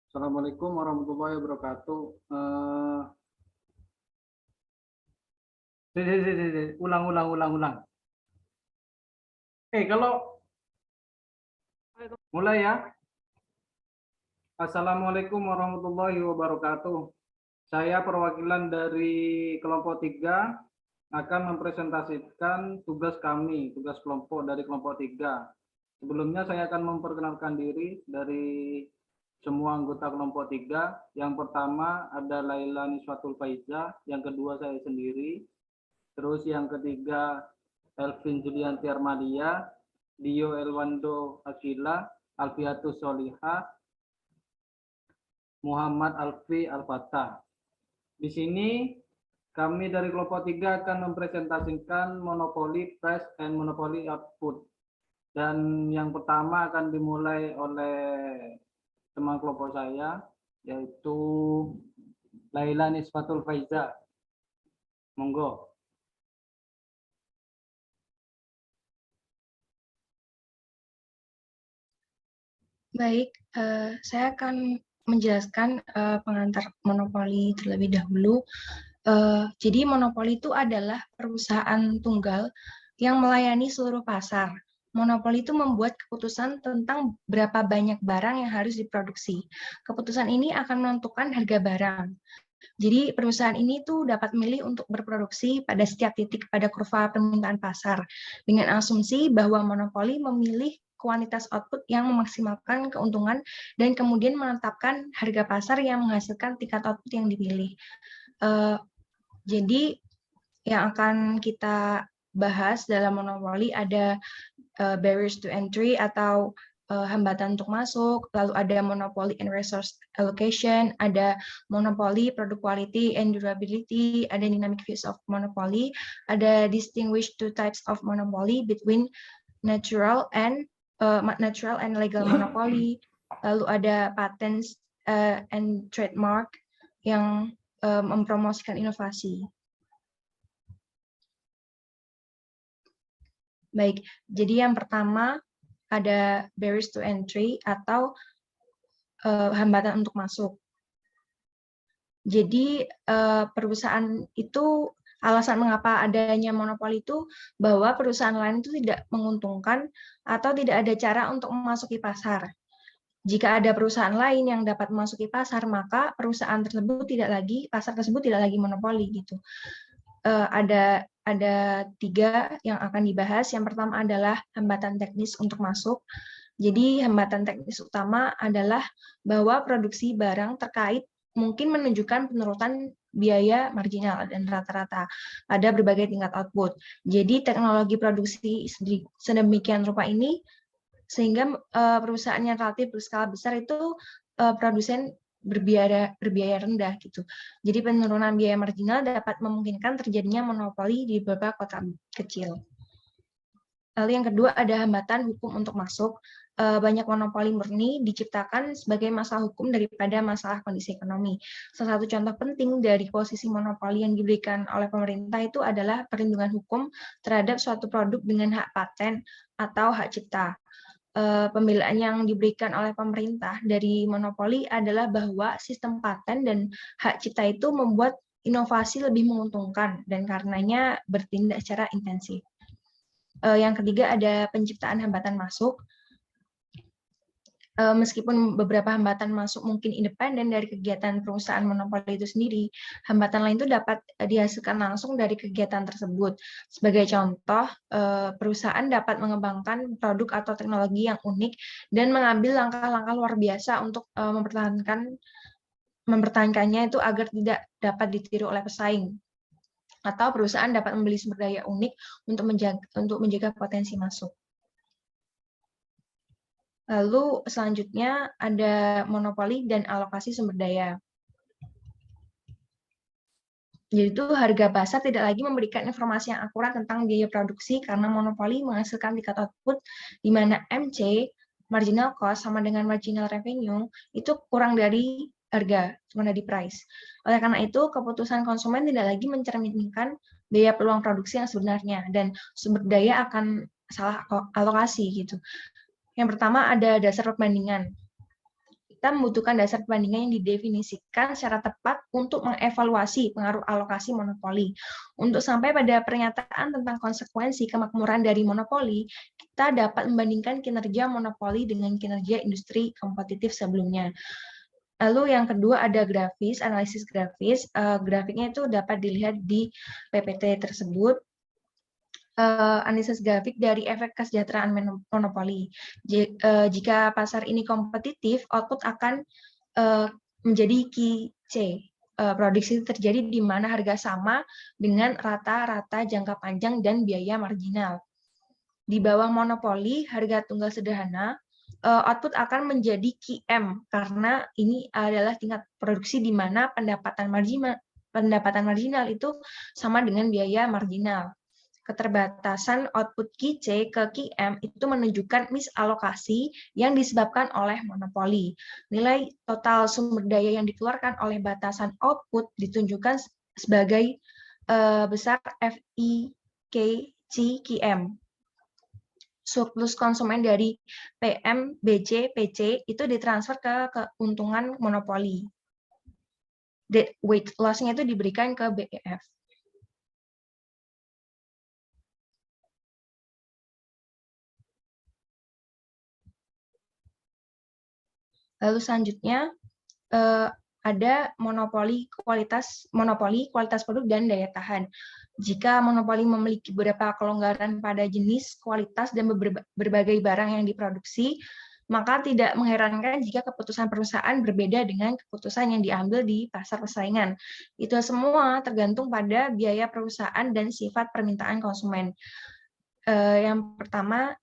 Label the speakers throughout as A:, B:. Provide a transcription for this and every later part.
A: Assalamualaikum warahmatullahi wabarakatuh. Ulang. Kalau mulai ya. Assalamualaikum warahmatullahi wabarakatuh. Saya perwakilan dari kelompok 3 akan mempresentasikan tugas kami, tugas kelompok dari kelompok 3. Sebelumnya saya akan memperkenalkan diri dari semua anggota kelompok 3. Yang pertama ada Laila Niswatul Faiza, yang kedua saya sendiri, terus yang ketiga Elvin Julianti Armadia, Dio Elwando Akila, Alfiatus Soliha, Muhammad Alfi Al-Fatah. Di sini kami dari kelompok 3 akan mempresentasikan monopoli price and monopoli output. Dan yang pertama akan dimulai oleh teman kelompok saya, yaitu Laila Niswatul Faiza. Monggo.
B: Baik, saya akan menjelaskan pengantar monopoli terlebih dahulu. Jadi monopoli itu adalah perusahaan tunggal yang melayani seluruh pasar. Monopoli itu membuat keputusan tentang berapa banyak barang yang harus diproduksi. Keputusan ini akan menentukan harga barang. Jadi perusahaan ini tuh dapat memilih untuk berproduksi pada setiap titik pada kurva permintaan pasar dengan asumsi bahwa monopoli memilih kuantitas output yang memaksimalkan keuntungan dan kemudian menetapkan harga pasar yang menghasilkan tingkat output yang dipilih. Jadi yang akan kita bahas dalam monopoli ada barriers to entry atau hambatan untuk masuk, lalu ada monopoly and resource allocation, ada monopoly, product quality and durability, ada dynamic views of monopoly, ada distinguish two types of monopoly between natural and legal monopoly, lalu ada patents and trademark yang mempromosikan inovasi. Baik, jadi yang pertama ada barriers to entry atau hambatan untuk masuk. Jadi perusahaan itu, alasan mengapa adanya monopoli itu bahwa perusahaan lain itu tidak menguntungkan atau tidak ada cara untuk memasuki pasar. Jika ada perusahaan lain yang dapat memasuki pasar, maka pasar tersebut tidak lagi monopoli gitu. Ada 3 yang akan dibahas. Yang pertama adalah hambatan teknis untuk masuk. Jadi hambatan teknis utama adalah bahwa produksi barang terkait mungkin menunjukkan penurunan biaya marginal dan rata-rata pada berbagai tingkat output. Jadi teknologi produksi sedemikian rupa ini sehingga perusahaan yang relatif berskala besar itu produsen berbiaya rendah gitu. Jadi penurunan biaya marginal dapat memungkinkan terjadinya monopoli di beberapa kota kecil. Lalu yang kedua ada hambatan hukum untuk masuk. Banyak monopoli murni diciptakan sebagai masalah hukum daripada masalah kondisi ekonomi. Salah satu contoh penting dari posisi monopoli yang diberikan oleh pemerintah itu adalah perlindungan hukum terhadap suatu produk dengan hak paten atau hak cipta. Pembelaan yang diberikan oleh pemerintah dari monopoli adalah bahwa sistem paten dan hak cipta itu membuat inovasi lebih menguntungkan dan karenanya bertindak secara intensif. Yang ketiga ada penciptaan hambatan masuk. Meskipun beberapa hambatan masuk mungkin independen dari kegiatan perusahaan monopoli itu sendiri, hambatan lain itu dapat dihasilkan langsung dari kegiatan tersebut. Sebagai contoh, perusahaan dapat mengembangkan produk atau teknologi yang unik dan mengambil langkah-langkah luar biasa untuk mempertahankannya itu agar tidak dapat ditiru oleh pesaing. Atau perusahaan dapat membeli sumber daya unik untuk menjaga potensi masuk. Lalu selanjutnya ada monopoli dan alokasi sumber daya. Yaitu harga pasar tidak lagi memberikan informasi yang akurat tentang biaya produksi karena monopoli menghasilkan tingkat output di mana MC, marginal cost, sama dengan marginal revenue, itu kurang dari harga, cuma dari price. Oleh karena itu, keputusan konsumen tidak lagi mencerminkan biaya peluang produksi yang sebenarnya, dan sumber daya akan salah alokasi gitu. Yang pertama ada dasar perbandingan. Kita membutuhkan dasar perbandingan yang didefinisikan secara tepat untuk mengevaluasi pengaruh alokasi monopoli. Untuk sampai pada pernyataan tentang konsekuensi kemakmuran dari monopoli, kita dapat membandingkan kinerja monopoli dengan kinerja industri kompetitif sebelumnya. Lalu yang kedua ada grafis, analisis grafis. Grafiknya itu dapat dilihat di PPT tersebut. Analisis grafik dari efek kesejahteraan monopoli. Jika pasar ini kompetitif, output akan menjadi QC. Produksi terjadi di mana harga sama dengan rata-rata jangka panjang dan biaya marginal. Di bawah monopoli, harga tunggal sederhana, output akan menjadi QM karena ini adalah tingkat produksi di mana pendapatan marginal itu sama dengan biaya marginal. Keterbatasan output QC ke QM itu menunjukkan misalokasi yang disebabkan oleh monopoli. Nilai total sumber daya yang dikeluarkan oleh batasan output ditunjukkan sebagai besar FIKC QM. Surplus konsumen dari PM, BC, PC itu ditransfer ke keuntungan monopoli. Dead weight loss-nya itu diberikan ke BEF. Lalu selanjutnya ada monopoli kualitas produk dan daya tahan. Jika monopoli memiliki beberapa kelonggaran pada jenis, kualitas, dan berbagai barang yang diproduksi, maka tidak mengherankan jika keputusan perusahaan berbeda dengan keputusan yang diambil di pasar persaingan. Itu semua tergantung pada biaya perusahaan dan sifat permintaan konsumen. Yang pertama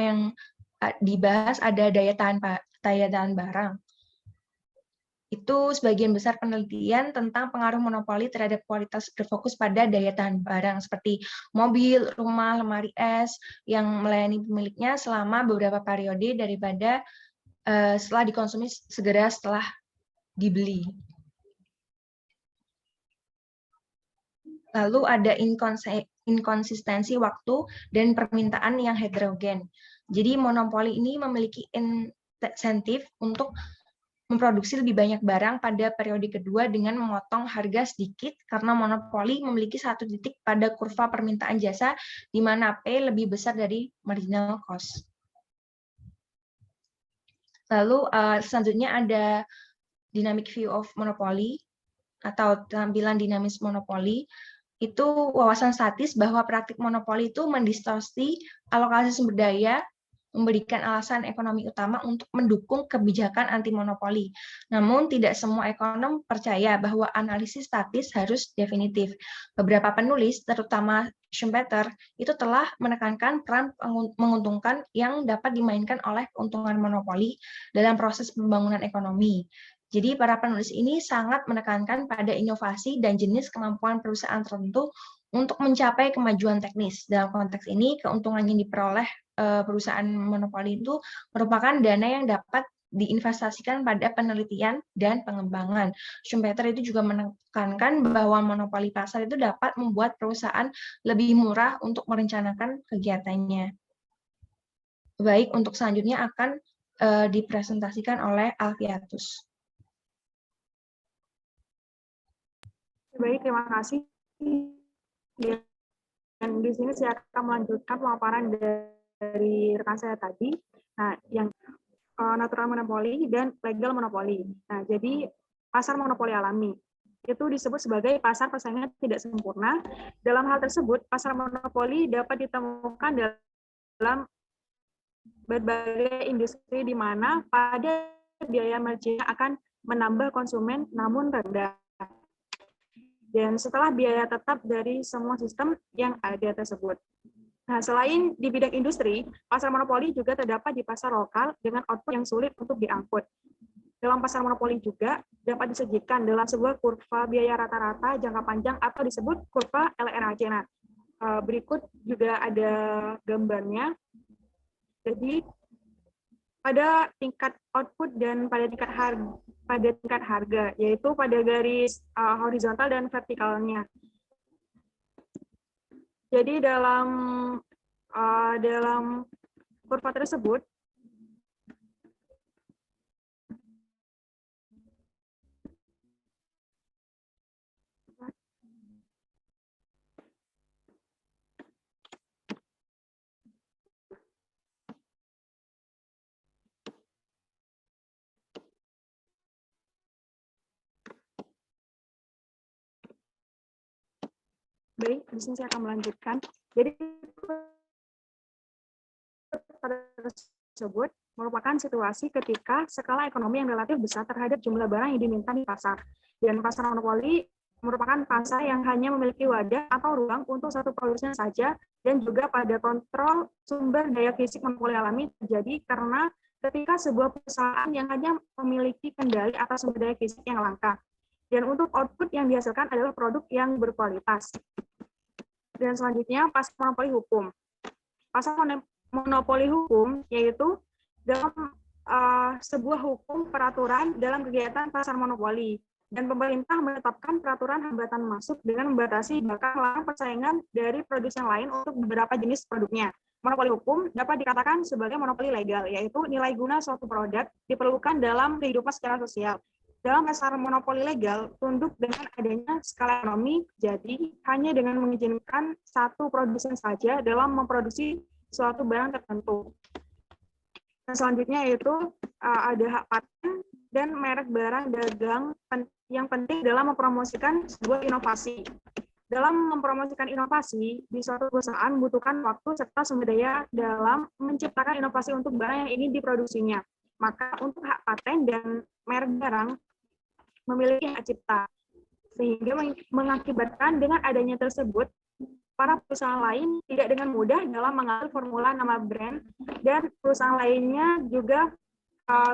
B: yang dibahas ada daya tahan barang. Itu sebagian besar penelitian tentang pengaruh monopoli terhadap kualitas berfokus pada daya tahan barang seperti mobil, rumah, lemari es yang melayani pemiliknya selama beberapa periode daripada setelah dikonsumsi segera setelah dibeli. Lalu ada inkonsistensi waktu dan permintaan yang heterogen. Jadi monopoli ini memiliki insentif untuk memproduksi lebih banyak barang pada periode kedua dengan memotong harga sedikit karena monopoli memiliki satu titik pada kurva permintaan jasa di mana P lebih besar dari marginal cost. Lalu selanjutnya ada dynamic view of monopoly atau tampilan dinamis monopoli. Itu wawasan statis bahwa praktik monopoli itu mendistorsi alokasi sumber daya, memberikan alasan ekonomi utama untuk mendukung kebijakan anti monopoli. Namun tidak semua ekonom percaya bahwa analisis statis harus definitif. Beberapa penulis, terutama Schumpeter, itu telah menekankan peran menguntungkan yang dapat dimainkan oleh keuntungan monopoli dalam proses pembangunan ekonomi. Jadi para penulis ini sangat menekankan pada inovasi dan jenis kemampuan perusahaan tertentu untuk mencapai kemajuan teknis. Dalam konteks ini, keuntungan yang diperoleh perusahaan monopoli itu merupakan dana yang dapat diinvestasikan pada penelitian dan pengembangan. Schumpeter itu juga menekankan bahwa monopoli pasar itu dapat membuat perusahaan lebih murah untuk merencanakan kegiatannya. Baik, untuk selanjutnya akan dipresentasikan oleh Alfiatus.
C: Baik, terima kasih. Dan di sini saya akan melanjutkan pemaparan dari rekan saya tadi. Nah, yang natural monopoli dan legal monopoli. Nah, jadi pasar monopoli alami itu disebut sebagai pasar persaingan tidak sempurna. Dalam hal tersebut, pasar monopoli dapat ditemukan dalam berbagai industri di mana pada biaya marginnya akan menambah konsumen namun rendah. Dan setelah biaya tetap dari semua sistem yang ada tersebut. Nah, selain di bidang industri, pasar monopoli juga terdapat di pasar lokal dengan output yang sulit untuk diangkut. Dalam pasar monopoli juga dapat disajikan dalam sebuah kurva biaya rata-rata jangka panjang atau disebut kurva LRAC. Nah, berikut juga ada gambarnya. Jadi, pada tingkat output dan pada tingkat harga, yaitu pada garis horizontal dan vertikalnya. Jadi dalam kurva tersebut baik, di sini saya akan melanjutkan. Jadi tersebut merupakan situasi ketika skala ekonomi yang relatif besar terhadap jumlah barang yang diminta di pasar. Dan pasar monopoli merupakan pasar yang hanya memiliki wadah atau ruang untuk satu produsen saja, dan juga pada kontrol sumber daya fisik monopoli alami terjadi karena ketika sebuah perusahaan yang hanya memiliki kendali atas sumber daya fisik yang langka. Dan untuk output yang dihasilkan adalah produk yang berkualitas. Dan selanjutnya pasar monopoli hukum. Pasar monopoli hukum yaitu dalam sebuah hukum peraturan dalam kegiatan pasar monopoli, dan pemerintah menetapkan peraturan hambatan masuk dengan membatasi bahkan melarang persaingan dari produsen lain untuk beberapa jenis produknya. Monopoli hukum dapat dikatakan sebagai monopoli legal, yaitu nilai guna suatu produk diperlukan dalam kehidupan secara sosial. Dalam pasar monopoli legal, tunduk dengan adanya skala ekonomi, jadi hanya dengan mengizinkan satu produsen saja dalam memproduksi suatu barang tertentu. Dan selanjutnya yaitu ada hak paten dan merek barang dagang yang penting dalam mempromosikan sebuah inovasi. Dalam mempromosikan inovasi, di suatu perusahaan membutuhkan waktu serta sumber daya dalam menciptakan inovasi untuk barang yang ingin diproduksinya. Maka untuk hak paten dan merek barang memiliki hak cipta, sehingga mengakibatkan dengan adanya tersebut, para perusahaan lain tidak dengan mudah dalam mengambil formula nama brand, dan perusahaan lainnya juga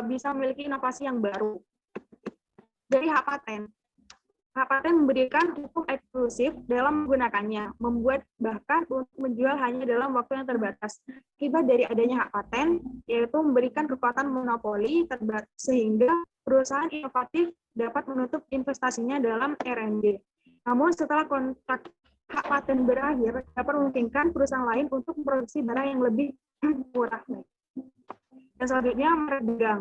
C: bisa memiliki inovasi yang baru. Jadi hak paten memberikan hukum eksklusif dalam menggunakannya, membuat bahkan untuk menjual hanya dalam waktu yang terbatas. Akibat dari adanya hak paten, yaitu memberikan kekuatan monopoli sehingga perusahaan inovatif dapat menutup investasinya dalam R&D. Namun setelah kontrak hak paten berakhir, dapat memungkinkan perusahaan lain untuk memproduksi barang yang lebih murah. Dan selanjutnya merek dagang.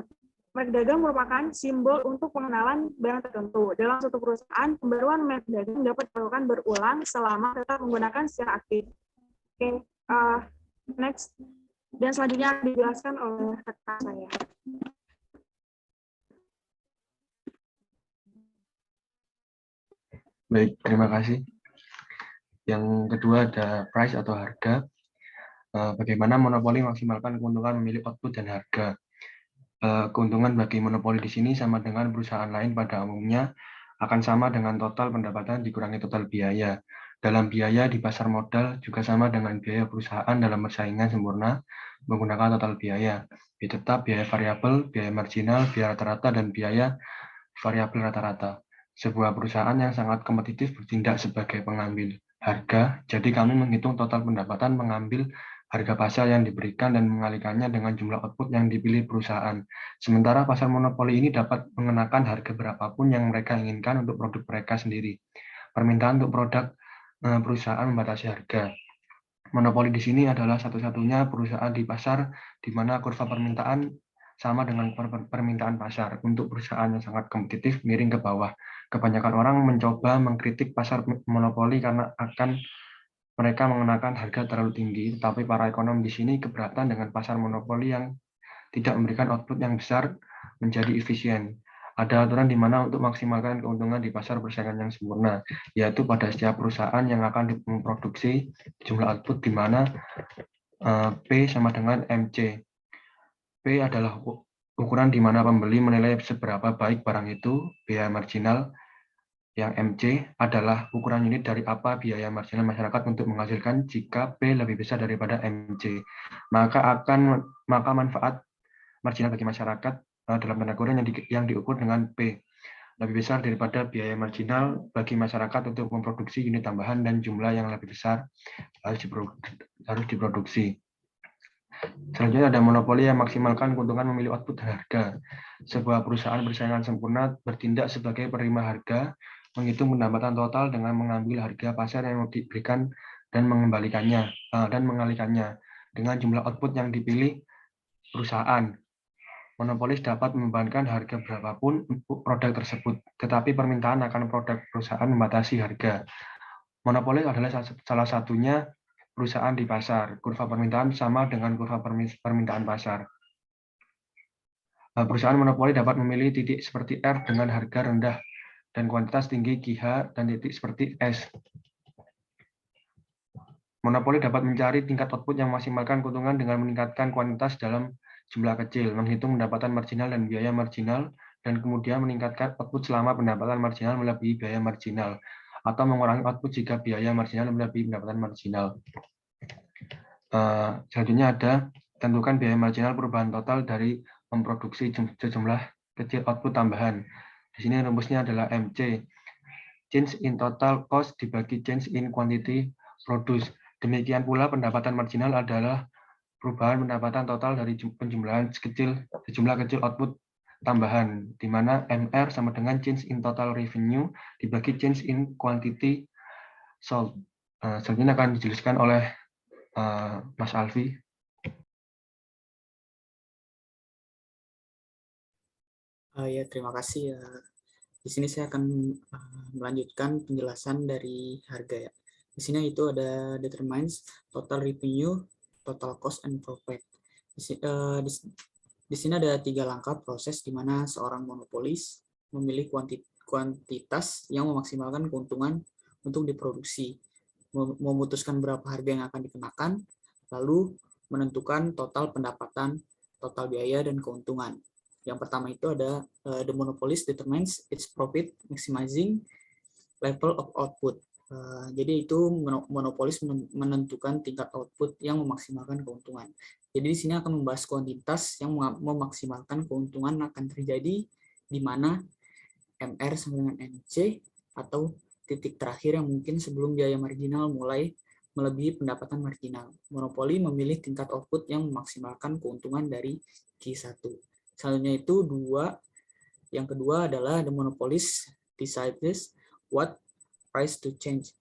C: Merek dagang merupakan simbol untuk pengenalan barang tertentu. Dalam suatu perusahaan, pembaruan merek dagang dapat dilakukan berulang selama tetap menggunakan secara aktif. Oke, next. Dan selanjutnya dijelaskan oleh rekan saya.
D: Baik, terima kasih. Yang kedua ada price atau harga. Bagaimana monopoli maksimalkan keuntungan memilih output dan harga. Keuntungan bagi monopoli di sini sama dengan perusahaan lain pada umumnya akan sama dengan total pendapatan dikurangi total biaya. Dalam biaya di pasar modal juga sama dengan biaya perusahaan dalam persaingan sempurna menggunakan total biaya. Biaya tetap, biaya variabel, biaya marginal, biaya rata-rata, dan biaya variabel rata-rata. Sebuah perusahaan yang sangat kompetitif bertindak sebagai pengambil harga. Jadi kami menghitung total pendapatan mengambil harga pasar yang diberikan dan mengalihkannya dengan jumlah output yang dipilih perusahaan. Sementara pasar monopoli ini dapat mengenakan harga berapapun yang mereka inginkan untuk produk mereka sendiri. Permintaan untuk produk perusahaan membatasi harga. Monopoli di sini adalah satu-satunya perusahaan di pasar di mana kurva permintaan sama dengan permintaan pasar. Untuk perusahaan yang sangat kompetitif, miring ke bawah. Kebanyakan orang mencoba mengkritik pasar monopoli karena mereka mengenakan harga terlalu tinggi, tetapi para ekonom di sini keberatan dengan pasar monopoli yang tidak memberikan output yang besar menjadi efisien. Ada aturan di mana untuk maksimalkan keuntungan di pasar persaingan yang sempurna, yaitu pada setiap perusahaan yang akan memproduksi jumlah output di mana P sama dengan MC. P adalah ukuran di mana pembeli menilai seberapa baik barang itu, biaya marginal, yang MC adalah ukuran unit dari apa biaya marginal masyarakat untuk menghasilkan. Jika P lebih besar daripada MC, maka manfaat marginal bagi masyarakat dalam tanda kurung yang diukur dengan P lebih besar daripada biaya marginal bagi masyarakat untuk memproduksi unit tambahan dan jumlah yang lebih besar harus diproduksi. Selanjutnya ada monopoli yang maksimalkan keuntungan memilih output dan harga. Sebuah perusahaan persaingan sempurna bertindak sebagai penerima harga, menghitung pendapatan total dengan mengambil harga pasar yang diberikan dan mengembalikannya dan mengalihkannya dengan jumlah output yang dipilih perusahaan. Monopolis dapat membebankan harga berapapun produk tersebut, tetapi permintaan akan produk perusahaan membatasi harga. Monopolis adalah salah satunya perusahaan di pasar. Kurva permintaan sama dengan kurva permintaan pasar. Perusahaan monopoli dapat memilih titik seperti R dengan harga rendah dan kuantitas tinggi QH dan titik seperti S. Monopoli dapat mencari tingkat output yang memaksimalkan keuntungan dengan meningkatkan kuantitas dalam jumlah kecil, menghitung pendapatan marginal dan biaya marginal, dan kemudian meningkatkan output selama pendapatan marginal melebihi biaya marginal, atau mengurangi output jika biaya marginal melebihi pendapatan marginal. Selanjutnya ada tentukan biaya marginal perubahan total dari memproduksi sejumlah kecil output tambahan. Di sini rumusnya adalah MC, change in total cost dibagi change in quantity produced. Demikian pula pendapatan marginal adalah perubahan pendapatan total dari penjumlahan sejumlah kecil output tambahan, di mana MR sama dengan change in total revenue dibagi change in quantity sold. Selanjutnya akan dijelaskan oleh Mas Alfi.
E: Ya, terima kasih. Di sini saya akan melanjutkan penjelasan dari harga ya. Di sini itu ada determines total revenue, total cost, and profit. Di sini ada 3 langkah proses di mana seorang monopolis memilih kuantitas yang memaksimalkan keuntungan untuk diproduksi, memutuskan berapa harga yang akan dikenakan, lalu menentukan total pendapatan, total biaya, dan keuntungan. Yang pertama itu ada the monopolist determines its profit maximizing level of output. Jadi itu monopolis menentukan tingkat output yang memaksimalkan keuntungan. Jadi di sini akan membahas kuantitas yang memaksimalkan keuntungan akan terjadi di mana MR sama dengan MC atau titik terakhir yang mungkin sebelum biaya marginal mulai melebihi pendapatan marginal. Monopoli memilih tingkat output yang memaksimalkan keuntungan dari Q1. Selanjutnya itu yang kedua adalah the monopolist decides what price to charge.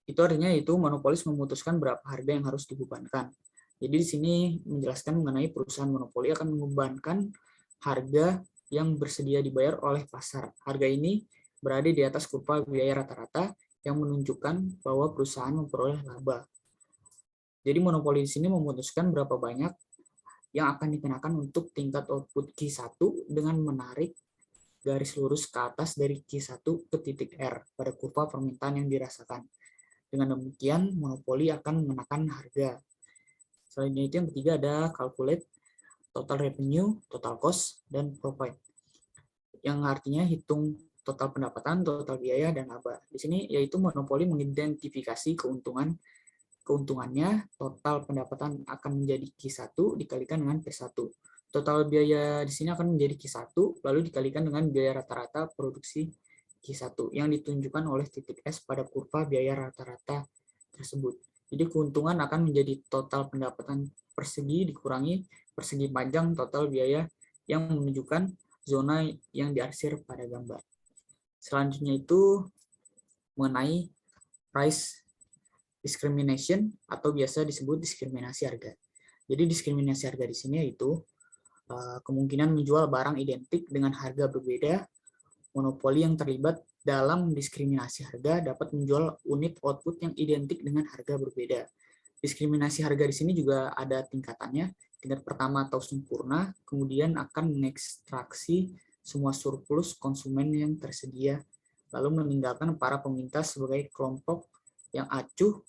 E: Itu artinya itu monopolis memutuskan berapa harga yang harus dibebankan. Jadi di sini menjelaskan mengenai perusahaan monopoli akan membebankan harga yang bersedia dibayar oleh pasar. Harga ini berada di atas kurva biaya rata-rata yang menunjukkan bahwa perusahaan memperoleh laba. Jadi monopoli di sini memutuskan berapa banyak yang akan dikenakan untuk tingkat output Q1 dengan menarik garis lurus ke atas dari Q1 ke titik R pada kurva permintaan yang dirasakan. Dengan demikian, monopoli akan mengenakan harga. Selanjutnya itu yang ketiga ada calculate total revenue, total cost, dan profit. Yang artinya hitung total pendapatan, total biaya, dan laba. Di sini yaitu monopoli mengidentifikasi keuntungannya, total pendapatan akan menjadi Q1 dikalikan dengan P1. Total biaya di sini akan menjadi Q1 lalu dikalikan dengan biaya rata-rata produksi Q1 yang ditunjukkan oleh titik S pada kurva biaya rata-rata tersebut. Jadi keuntungan akan menjadi total pendapatan persegi dikurangi persegi panjang total biaya yang menunjukkan zona yang diarsir pada gambar. Selanjutnya itu mengenai price discrimination atau biasa disebut diskriminasi harga. Jadi diskriminasi harga di sini yaitu kemungkinan menjual barang identik dengan harga berbeda. Monopoli yang terlibat dalam diskriminasi harga dapat menjual unit output yang identik dengan harga berbeda. Diskriminasi harga di sini juga ada tingkatannya. Tingkat pertama atau sempurna, kemudian akan mengekstraksi semua surplus konsumen yang tersedia, lalu meninggalkan para peminta sebagai kelompok yang acuh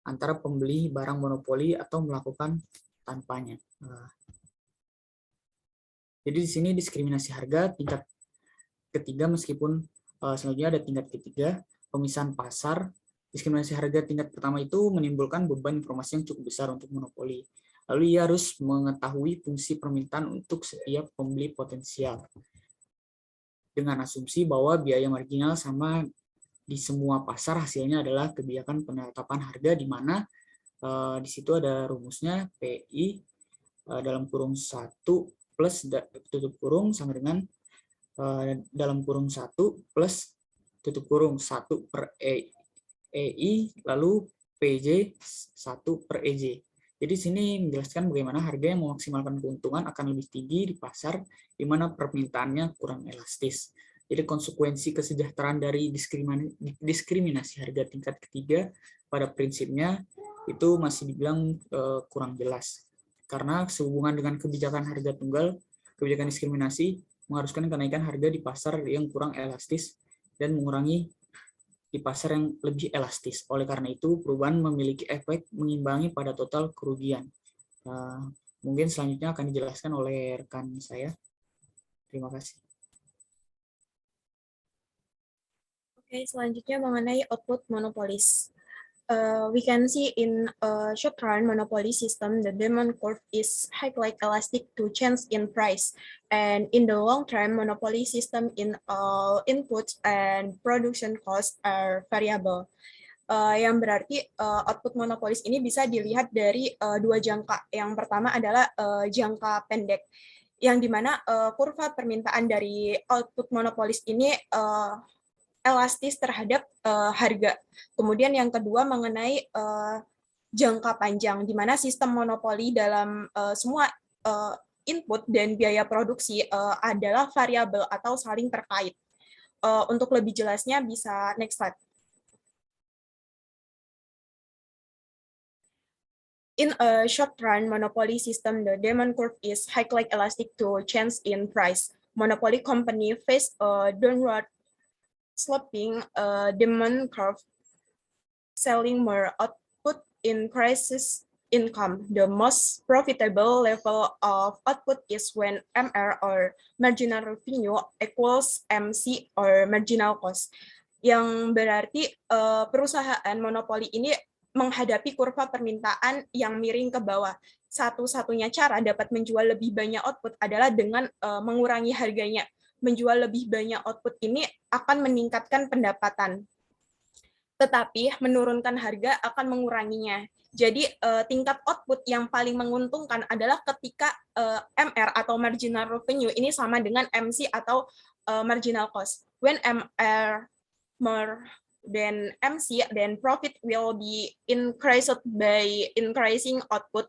E: antara pembeli barang monopoli atau melakukan tanpanya. Jadi di sini diskriminasi harga tingkat ketiga, meskipun selanjutnya ada tingkat ketiga, pemisahan pasar. Diskriminasi harga tingkat pertama itu menimbulkan beban informasi yang cukup besar untuk monopoli. Lalu ia harus mengetahui fungsi permintaan untuk setiap pembeli potensial. Dengan asumsi bahwa biaya marginal sama di semua pasar, hasilnya adalah kebijakan penetapan harga di mana di situ ada rumusnya PI dalam kurung 1 plus tutup kurung sama dengan dalam kurung 1 plus tutup kurung 1 per EI lalu PJ 1 per EJ. Jadi sini menjelaskan bagaimana harga yang memaksimalkan keuntungan akan lebih tinggi di pasar di mana permintaannya kurang elastis. Jadi konsekuensi kesejahteraan dari diskriminasi harga tingkat ketiga pada prinsipnya itu masih dibilang kurang jelas. Karena sehubungan dengan kebijakan harga tunggal, kebijakan diskriminasi mengharuskan kenaikan harga di pasar yang kurang elastis dan mengurangi di pasar yang lebih elastis. Oleh karena itu, perubahan memiliki efek mengimbangi pada total kerugian. Mungkin selanjutnya akan dijelaskan oleh rekan saya. Terima kasih.
C: Oke, selanjutnya mengenai output monopolis. We can see in a short-run monopoly system, the demand curve is highly elastic to change in price. And in the long-term monopoly system, in all inputs and production costs are variable. Yang berarti output monopolis ini bisa dilihat dari dua jangka. Yang pertama adalah jangka pendek, yang dimana kurva permintaan dari output monopolis ini elastis terhadap harga. Kemudian yang kedua mengenai jangka panjang, di mana sistem monopoli dalam semua input dan biaya produksi adalah variabel atau saling terkait. Untuk lebih jelasnya bisa next slide. In a short-run monopoly system, the demand curve is highly elastic to change in price. Monopoly company face a downward sloping demand curve, selling more output increases income. The most profitable level of output is when MR or marginal revenue equals MC or marginal cost. Yang berarti perusahaan monopoli ini menghadapi kurva permintaan yang miring ke bawah. Satu-satunya cara dapat menjual lebih banyak output adalah dengan mengurangi harganya. Menjual lebih banyak output ini akan meningkatkan pendapatan, tetapi menurunkan harga akan menguranginya. Jadi tingkat output yang paling menguntungkan adalah ketika MR atau marginal revenue ini sama dengan MC atau marginal cost. When MR more than MC, then profit will be increased by increasing output.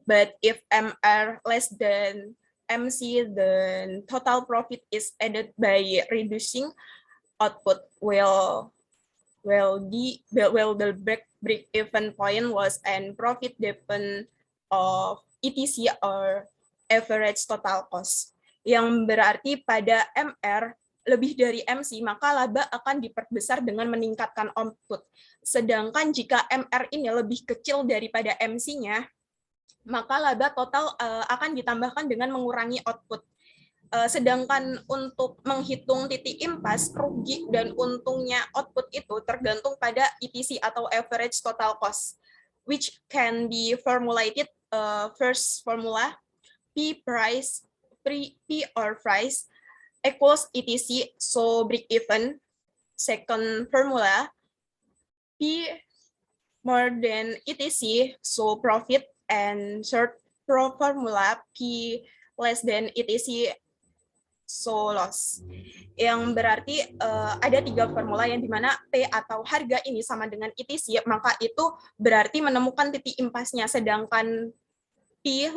C: But if MR less than MC, then total profit is added by reducing output. The break-even point was and profit depend of ETC or average total cost. Yang berarti pada MR lebih dari MC, maka laba akan diperbesar dengan meningkatkan output. Sedangkan jika MR ini lebih kecil daripada MC-nya, maka laba total akan ditambahkan dengan mengurangi output. Sedangkan untuk menghitung titik impas, rugi dan untungnya output itu tergantung pada ETC atau average total cost, which can be formulated first formula P or price equals ETC, so break even,
F: second formula, P more than ETC, so profit, and third formula, P less than ETC, so loss. Yang berarti ada 3 formula yang dimana P atau harga ini sama dengan ETC, maka itu berarti menemukan titik impasnya. Sedangkan P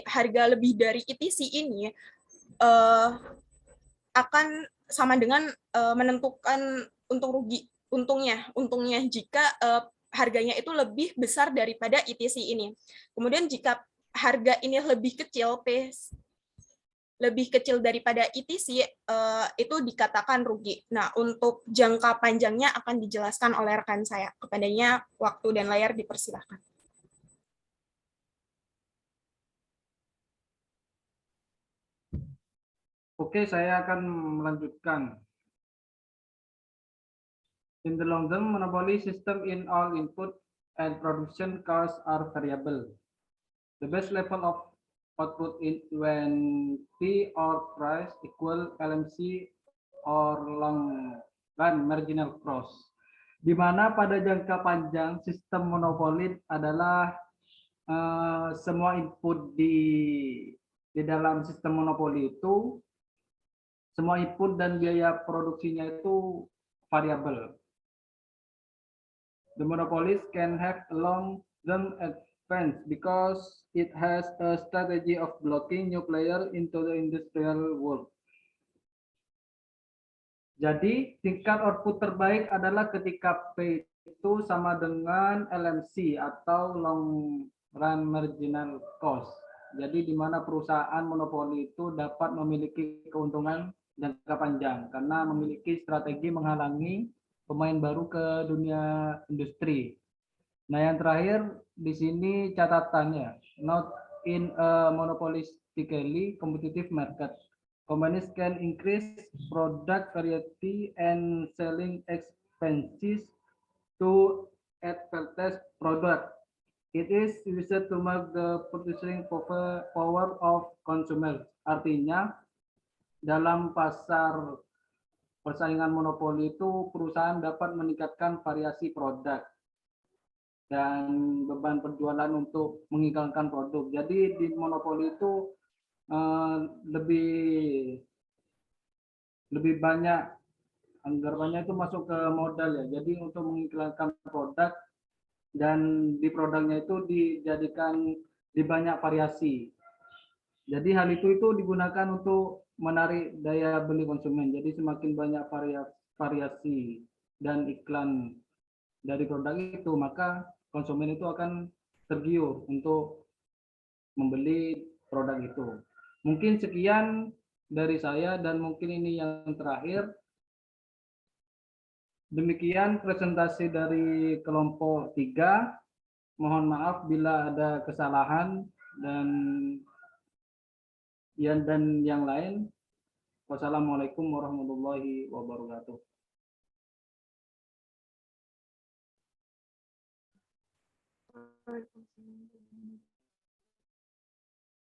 F: harga lebih dari ETC ini akan sama dengan menentukan untungnya jika harganya itu lebih besar daripada ETC ini. Kemudian jika harga ini lebih kecil, P lebih kecil daripada ETC, itu dikatakan rugi. Nah, untuk jangka panjangnya akan dijelaskan oleh rekan saya. Kepadanya waktu dan layar dipersilahkan.
A: Oke, saya akan melanjutkan. In the long term, monopoly system in all input and production costs are variable. The best level of output is when P or price equal LMC or long run marginal cost. Di mana pada jangka panjang sistem monopoli adalah semua input di dalam sistem monopoli itu, semua input dan biaya produksinya itu variabel. The monopolist can have a long-term advantage because it has a strategy of blocking new player into the industrial world. Jadi tingkat output terbaik adalah ketika P itu sama dengan LMC atau long run marginal cost. Jadi di mana perusahaan monopoli itu dapat memiliki keuntungan jangka panjang karena memiliki strategi menghalangi pemain baru ke dunia industri. Nah, yang terakhir di sini catatannya, not in a monopolistically competitive market. Companies can increase product variety and selling expenses to advertise product. It is used to mark the purchasing power of consumer. Artinya, dalam pasar persaingan monopoli itu perusahaan dapat meningkatkan variasi produk dan beban penjualan untuk mengiklankan produk. Jadi di monopoli itu lebih banyak anggarannya itu masuk ke modal ya. Jadi untuk mengiklankan produk dan di produknya itu dijadikan di banyak variasi. Jadi hal itu digunakan untuk menarik daya beli konsumen. Jadi semakin banyak variasi dan iklan dari produk itu, maka konsumen itu akan tergiur untuk membeli produk itu. Mungkin sekian dari saya dan mungkin ini yang terakhir. Demikian presentasi dari kelompok 3. Mohon maaf bila ada kesalahan dan yang lain. Wassalamualaikum warahmatullahi wabarakatuh.